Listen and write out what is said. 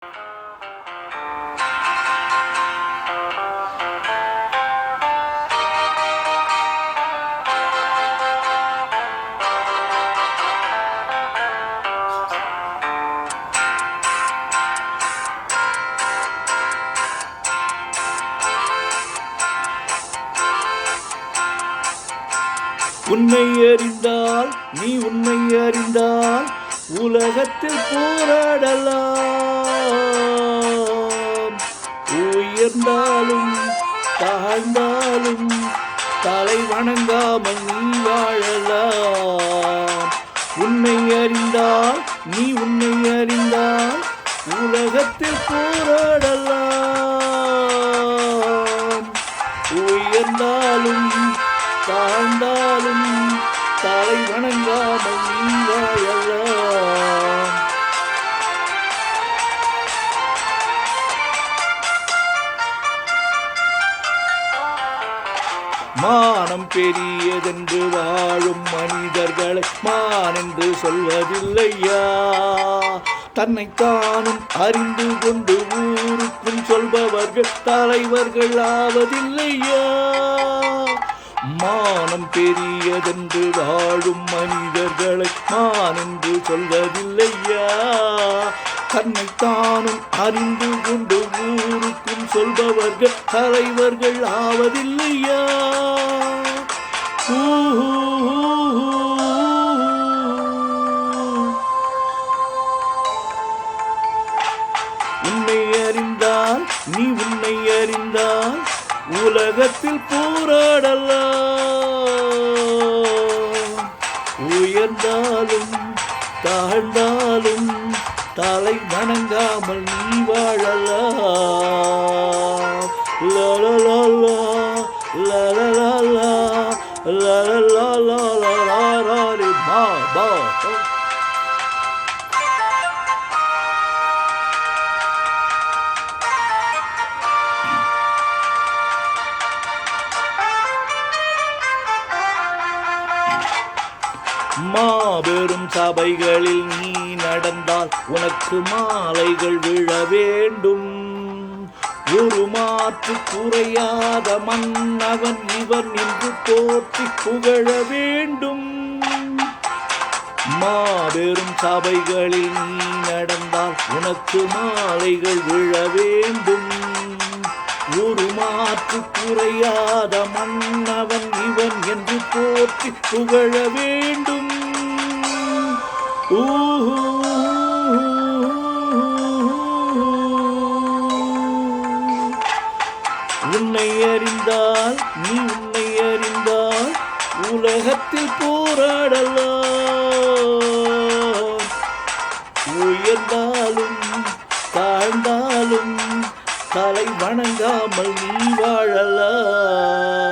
உன்னை அறிந்தால் நீ உன்னை அறிந்தால் உலகத்தில் போராடலாம். உயர்ந்தாலும் தாழ்ந்தாலும் தலை வணங்காமல் நீ வாழலாம். உன்னை அறிந்தால் நீ உன்னை அறிந்தால் உலகத்தில் போராடலாம். உயர்ந்தாலும் தாழ்ந்தாலும் தலை வணங்காமல் நீ வாழலாம். மானம் பெரியதென்று வாழும் மனிதர்களை மான் என்று சொல்வதில்லையா? தன்னைத்தானும் அறிந்து கொண்டு ஊருக்கும் சொல்பவர்கள் தலைவர்கள் ஆவதில்லையா? மானம் பெரியதென்று வாழும் மனிதர்களை மான் என்று சொல்வதில்லையா? தன்னைத்தானும் அறிந்து கொண்டு ஊருக்கும் சொல்பவர்கள் தலைவர்கள் ஆவதில்லையா? உன்னை அறிந்தால் நீ உன்னை அறிந்தால் உலகத்தில் போராடலாம். உயர்ந்தாலும் தாழ்ந்தாலும் தலை வணங்காமல் நீ வாழலாம். லலலலா லலலலா லலலலா மா பா. மாபெரும் சபைகளில் நீ நடந்தால் உனக்கு மாலைகள் விழ வேண்டும். ஒரு மாற்று குறையாத மன்னவன் இவன் என்று போற்றி புகழ வேண்டும். மாபெரும் சபைகளில் நீ நடந்தால் உனக்கு மாலைகள் விழ வேண்டும். ஒரு மாற்று குறையாத மன்னவன் இவன் என்று போற்றி புகழ வேண்டும். உன்னை அறிந்தால் நீ உன்னை அறிந்தால் உலகத்தில் போராடலாம். உயர்ந்தாலும் தாழ்ந்தாலும் தலை வணங்காமல் நீ வாழலாம்.